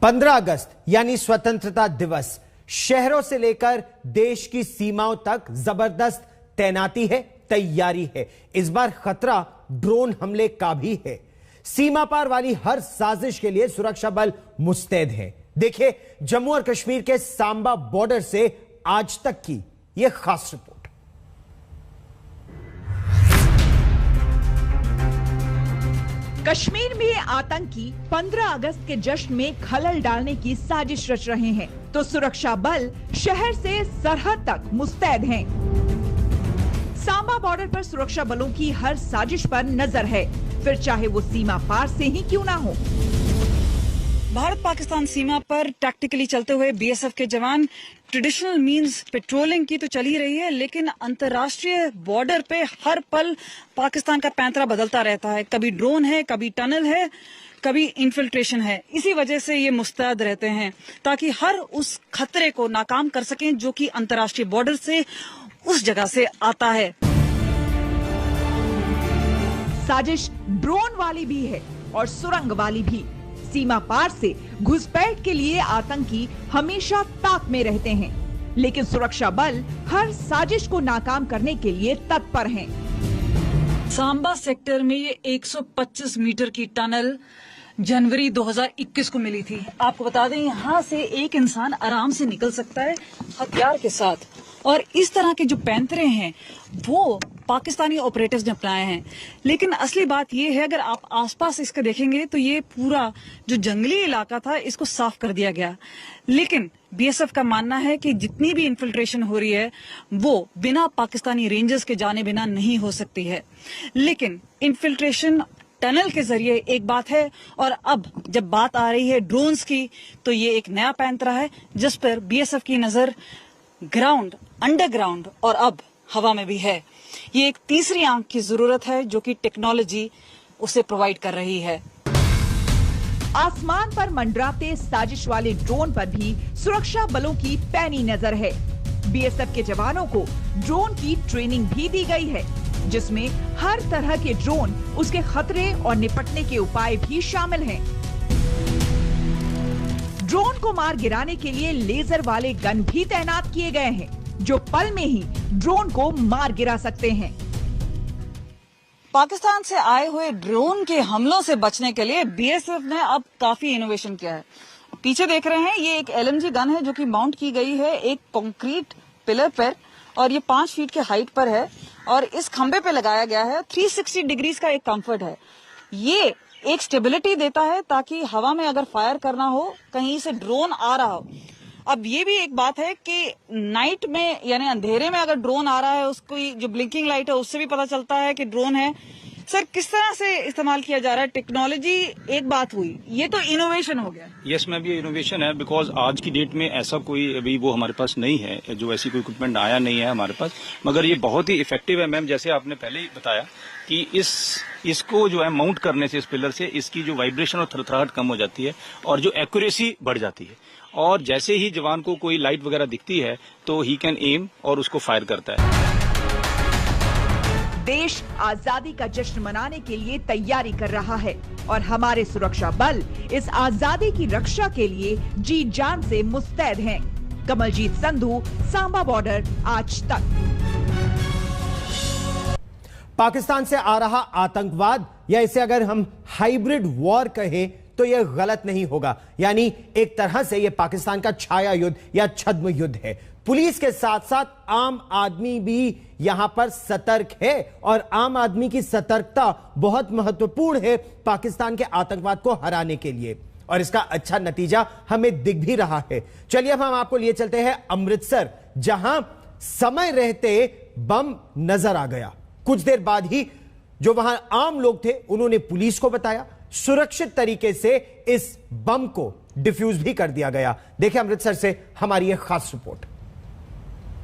15 अगस्त यानी स्वतंत्रता दिवस, शहरों से लेकर देश की सीमाओं तक जबरदस्त तैनाती है, तैयारी है। इस बार खतरा ड्रोन हमले का भी है। सीमा पार वाली हर साजिश के लिए सुरक्षा बल मुस्तैद है। देखिए जम्मू और कश्मीर के सांबा बॉर्डर से आज तक की यह खास रिपोर्ट। कश्मीर में आतंकी 15 अगस्त के जश्न में खलल डालने की साजिश रच रहे हैं, तो सुरक्षा बल शहर से सरहद तक मुस्तैद हैं। सांबा बॉर्डर पर सुरक्षा बलों की हर साजिश पर नजर है, फिर चाहे वो सीमा पार से ही क्यों ना हो। भारत पाकिस्तान सीमा पर टैक्टिकली चलते हुए बीएसएफ के जवान ट्रेडिशनल मींस पेट्रोलिंग की तो चल ही रही है, लेकिन अंतर्राष्ट्रीय बॉर्डर पे हर पल पाकिस्तान का पैंतरा बदलता रहता है। कभी ड्रोन है, कभी टनल है, कभी इन्फिल्ट्रेशन है। इसी वजह से ये मुस्तैद रहते हैं ताकि हर उस खतरे को नाकाम कर सकें जो कि अंतर्राष्ट्रीय बॉर्डर से उस जगह से आता है। साजिश ड्रोन वाली भी है और सुरंग वाली भी। सीमा पार से घुसपैठ के लिए आतंकी हमेशा ताक में रहते हैं, लेकिन सुरक्षा बल हर साजिश को नाकाम करने के लिए तत्पर हैं। सांबा सेक्टर में ये 125 मीटर की टनल जनवरी 2021 को मिली थी। आपको बता दें, यहाँ से एक इंसान आराम से निकल सकता है हथियार के साथ, और इस तरह के जो पैंतरे हैं वो पाकिस्तानी ऑपरेटर्स ने अपनाए हैं। लेकिन असली बात ये है, अगर आप आसपास इसके देखेंगे तो ये पूरा जो जंगली इलाका था इसको साफ कर दिया गया। लेकिन बीएसएफ का मानना है कि जितनी भी इन्फिल्ट्रेशन हो रही है वो बिना पाकिस्तानी रेंजर्स के जाने बिना नहीं हो सकती है। लेकिन इन्फिल्ट्रेशन टनल के जरिए एक बात है, और अब जब बात आ रही है ड्रोन्स की तो ये एक नया पैंतरा है जिस पर बीएसएफ की नजर ग्राउंड, अंडरग्राउंड और अब हवा में भी है। ये एक तीसरी आंख की जरूरत है जो कि टेक्नोलॉजी उसे प्रोवाइड कर रही है। आसमान पर मंडराते साजिश वाले ड्रोन पर भी सुरक्षा बलों की पैनी नजर है। बीएसएफ के जवानों को ड्रोन की ट्रेनिंग भी दी गई है, जिसमें हर तरह के ड्रोन, उसके खतरे और निपटने के उपाय भी शामिल हैं। ड्रोन को मार गिराने के लिए लेजर वाले गन भी तैनात किए गए हैं, जो पल में ही ड्रोन को मार गिरा सकते हैं। पाकिस्तान से आए हुए ड्रोन के हमलों से बचने के लिए बीएसएफ ने अब काफी इनोवेशन किया है। पीछे देख रहे हैं, ये एक एलएमजी गन है जो कि माउंट की गई है एक कंक्रीट पिलर पर, और ये 5 फीट के हाइट पर है और इस खंबे पे लगाया गया है। 360 डिग्रीज का एक कंफर्ट है। ये एक स्टेबिलिटी देता है ताकि हवा में अगर फायर करना हो, कहीं से ड्रोन आ रहा हो। अब ये भी एक बात है कि नाइट में यानी अंधेरे में अगर ड्रोन आ रहा है, उसकी जो ब्लिंकिंग लाइट है उससे भी पता चलता है कि ड्रोन है। सर, किस तरह से इस्तेमाल किया जा रहा है टेक्नोलॉजी? एक बात हुई, ये तो इनोवेशन हो गया। यस मैम, ये इनोवेशन है बिकॉज आज की डेट में ऐसा कोई अभी वो हमारे पास नहीं है, जो ऐसी कोई इक्विपमेंट आया नहीं है हमारे पास, मगर ये बहुत ही इफेक्टिव है मैम। जैसे आपने पहले ही बताया कि इसको जो है माउंट करने से इस पिलर से इसकी जो वाइब्रेशन और थरथराहट कम हो जाती है और जो एक्यूरेसी बढ़ जाती है, और जैसे ही जवान को कोई लाइट वगैरह दिखती है तो ही कैन एम और उसको फायर करता है। देश आजादी का जश्न मनाने के लिए तैयारी कर रहा है और हमारे सुरक्षा बल इस आजादी की रक्षा के लिए जी जान से मुस्तैद हैं। कमलजीत संधू, सांबा बॉर्डर, आज तक। पाकिस्तान से आ रहा आतंकवाद, या इसे अगर हम हाइब्रिड वॉर कहें तो यह गलत नहीं होगा। यानी एक तरह से यह पाकिस्तान का छाया युद्ध या छद्म युद्ध है। पुलिस के साथ साथ आम आदमी भी यहां पर सतर्क है, और आम आदमी की सतर्कता बहुत महत्वपूर्ण है पाकिस्तान के आतंकवाद को हराने के लिए, और इसका अच्छा नतीजा हमें दिख भी रहा है। चलिए अब हम आपको लिए चलते हैं अमृतसर, जहां समय रहते बम नजर आ गया। कुछ देर बाद ही जो वहां आम लोग थे उन्होंने पुलिस को बताया, सुरक्षित तरीके से इस बम को डिफ्यूज भी कर दिया गया। देखिए अमृतसर से हमारी यह खास रिपोर्ट।